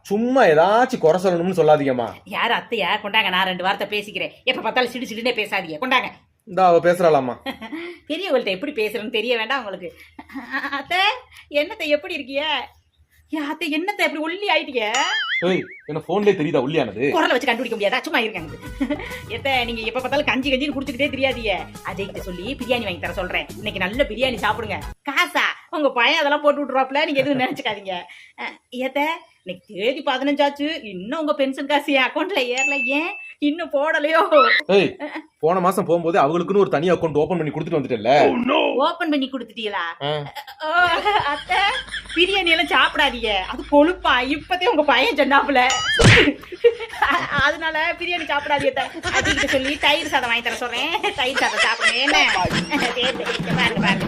சும்மா ஏதாச்சும் குறை சொல்லணும்னு சொல்லாதீங்கம்மா. யார் அத்தையா? கொண்டாங்க, நான் 2 வார்த்தை பேசிக்கிறேன். எப்ப பார்த்தாலும் சிடு சிடுனே பேசாதீங்க. கொண்டாங்க. இந்த அவ பேசுறாளாமா. பெரியவங்கள்ட்ட எப்படி பேசுறேன்னு தெரிய வேண்டாம் உங்களுக்கு? அத்தை என்னத்தை எப்படி இருக்கீங்க? அத்தை என்னத்தை எப்படி ஒல்லி ஆயிட்டீங்க? ஏய், என்ன போன்லயே தெரியுதா உள்ளியானது? குரலை வச்சு கண்டுபிடிக்க முடியாதா? சும்மா இருக்காங்க. எத்த நீங்க எப்ப பார்த்தாலும் கஞ்சி கஞ்சின்னு குடிச்சுக்கிட்டே தெரியாதீங்க. அஜய் கிட்ட சொல்லி பிரியாணி வாங்கி தர சொல்றேன். இன்னைக்கு நல்ல பிரியாணி சாப்பிடுங்க. காசா உங்க பையன் அதெல்லாம் போட்டு விட்டுருவாப்ல, நீங்க எதுவும் நினைச்சுக்காதீங்க. ஏத்த இன்னைக்கு தேதி 15 ஆச்சு, இன்னும் உங்க பென்ஷன் காசு என் அக்கௌண்ட்ல ஏறல. ஏன் இன்னும் போடலையோ? ஏய், போன மாசம் போகும்போது அவங்களுக்குன்னு ஒரு தனி அக்கௌண்ட் ஓபன் பண்ணி கொடுத்துட்டு வந்துட்டேல்ல? ஓபன் பண்ணி கொடுத்துட்டீங்களா? அத்தை பிரியாணி எல்லாம் சாப்பிடாதீங்க, அது கொழுப்பா. இப்பதே உங்க பையன் சொன்னாப்புல, அதனால பிரியாணி சாப்பிடாதீங்க. அதுக்கிட்ட சொல்லி தயிர் சாதம் வாங்கி தர சொல்றேன். தயிர் சாதம் சாப்பிடுங்க. என்ன பாருங்க பாருங்க.